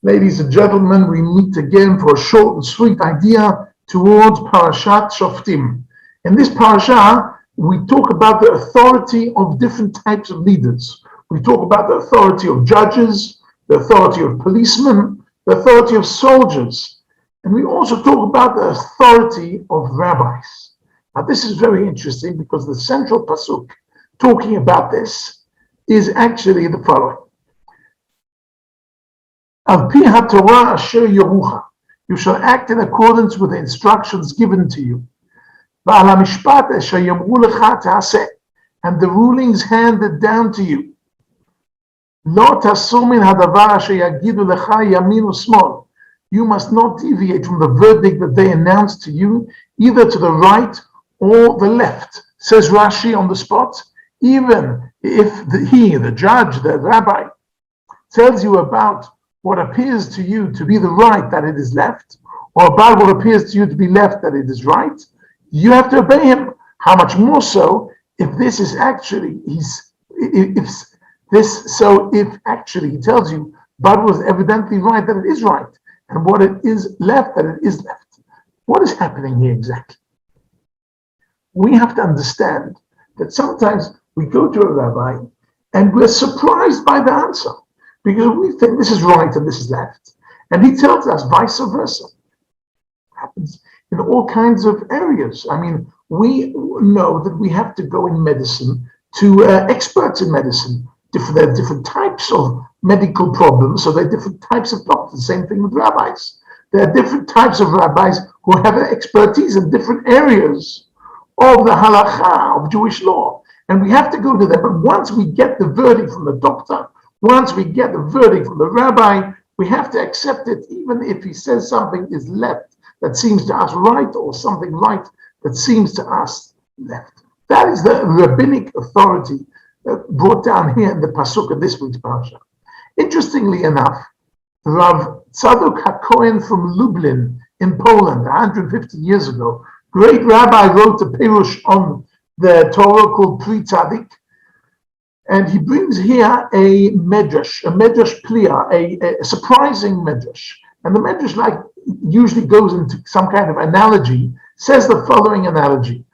Ladies and gentlemen, we meet again for a short and sweet idea towards Parashat Shoftim. In this parasha, we talk about the authority of different types of leaders. We talk about the authority of judges, the authority of policemen, the authority of soldiers. And we also talk about the authority of rabbis. Now, this is very interesting because the central pasuk talking about this is actually the following. Al pi haTorah asher yorucha, you shall act in accordance with the instructions given to you. V'al hamishpat asher yomru lecha ta'aseh, and the rulings handed down to you. Lo tasur min hadavar asher yagidu lecha yamin u'smol, you must not deviate from the verdict that they announce to you, either to the right or the left. Says Rashi on the spot, even if the judge, the rabbi, tells you about what appears to you to be the right, that it is left, or about what appears to you to be left, that it is right, you have to obey him. How much more so if this is actually if actually he tells you but was evidently right, that it is right, and what it is left, that it is left. What is happening here exactly? We have to understand that sometimes we go to a rabbi and we're surprised by the answer, because we think this is right and this is left. And he tells us vice versa. It happens in all kinds of areas. I mean, we know that we have to go in medicine to experts in medicine. There are different types of medical problems, so there are different types of doctors. Same thing with rabbis. There are different types of rabbis who have expertise in different areas of the halakha, of Jewish law. And we have to go to them. But once we get the verdict from the doctor, once we get the verdict from the rabbi, we have to accept it, even if he says something is left that seems to us right, or something right that seems to us left. That is the rabbinic authority brought down here in the pasuk of this week's parasha. Interestingly enough, Rav Tzadok HaKohen from Lublin in Poland, 150 years ago, great rabbi, wrote a perush on the Torah called Pri Tzadik. And he brings here a medrash pliya, a surprising medrash. And the medrash, usually goes into some kind of analogy, says the following analogy.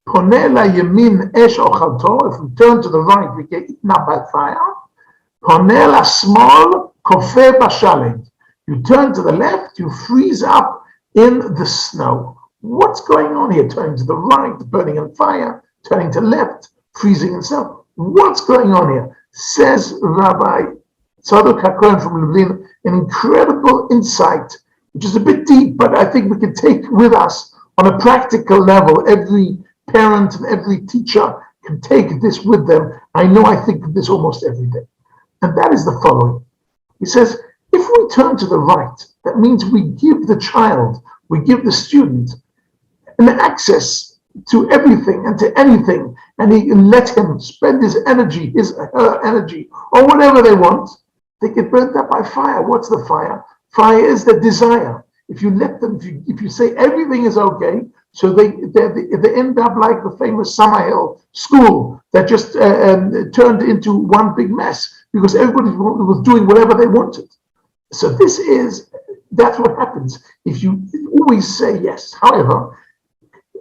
Poneh layamin esh ochalto, if we turn to the right, we get eaten up by fire. Poneh lasmol kofeh bashaled. You turn to the left, you freeze up in the snow. What's going on here? Turning to the right, burning in fire, turning to left, freezing in snow. What's going on here? Says Rabbi Tzadok HaKohen from Lublin, an incredible insight, which is a bit deep, but I think we can take with us on a practical level. Every parent and every teacher can take this with them. I know I think of this almost every day. And that is the following. He says, if we turn to the right, that means we give the child, we give the student an access to everything and to anything, and he can let him spend his energy, her energy, or whatever they want. They get burnt up by fire. What's the fire? Fire is the desire. If you let them, if you say everything is okay, so they end up like the famous Summerhill school that just turned into one big mess because everybody was doing whatever they wanted. So that's what happens if you always say yes. However,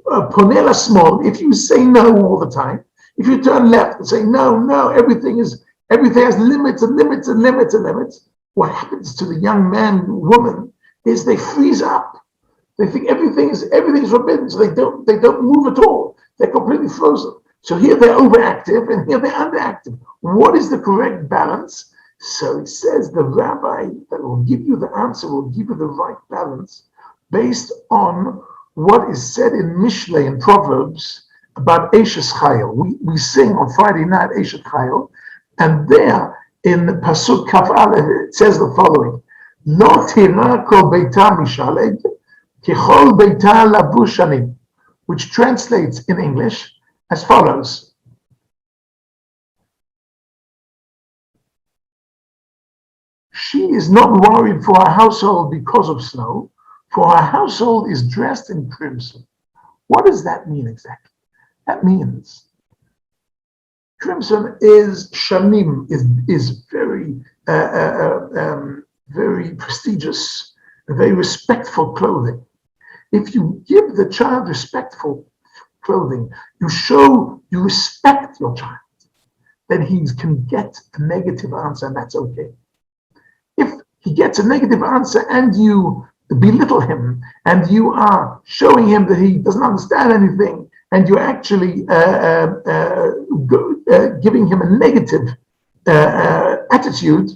poneh lasmol, if you say no all the time, if you turn left and say no, everything has limits and limits and limits and limits, what happens to the young man, woman, is they freeze up. They think everything's forbidden, so they don't move at all. They're completely frozen. So here they're overactive and here they're underactive. What is the correct balance? So he says the rabbi that will give you the answer will give you the right balance based on what is said in Mishlei and Proverbs about Eshes Chayil. We sing on Friday night Eshes Chayil, and there in Pasuk Kaf Aleph it says the following: Lo tira kol beita mishaled, kichol beita labushanim, which translates in English as follows: She is not worried for her household because of snow, for her household is dressed in crimson. What does that mean exactly? That means crimson is shanim, is very very prestigious, very respectful clothing. If you give the child respectful clothing, you show you respect your child, then he can get a negative answer, and that's okay. If he gets a negative answer and you belittle him and you are showing him that he doesn't understand anything and you're actually giving him a negative attitude,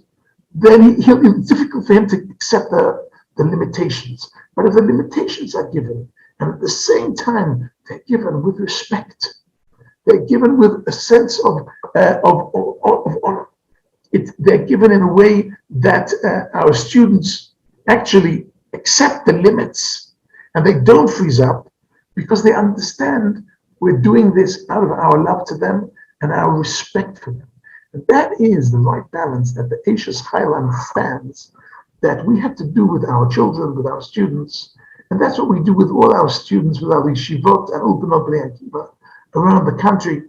then it's difficult for him to accept the limitations. But if the limitations are given and at the same time they're given with respect, they're given with a sense of honor. They're given in a way that our students actually accept the limits and they don't freeze up because they understand we're doing this out of our love to them and our respect for them. And that is the right balance that the Eishes Chayil understands that we have to do with our children, with our students. And that's what we do with all our students, with our yeshivot and ultimate Bnei Akiva around the country.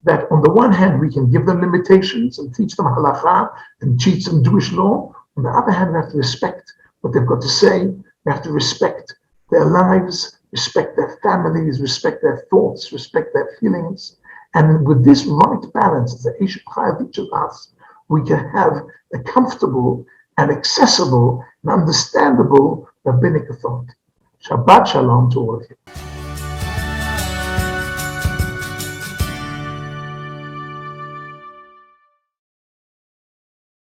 That on the one hand, we can give them limitations and teach them halacha and teach them Jewish law. On the other hand, we have to respect what they've got to say. We have to respect their lives, respect their families, respect their thoughts, respect their feelings. And with this right balance, as the Eishes Chayil teaches us, we can have a comfortable and accessible and understandable rabbinic authority. Shabbat shalom to all of you.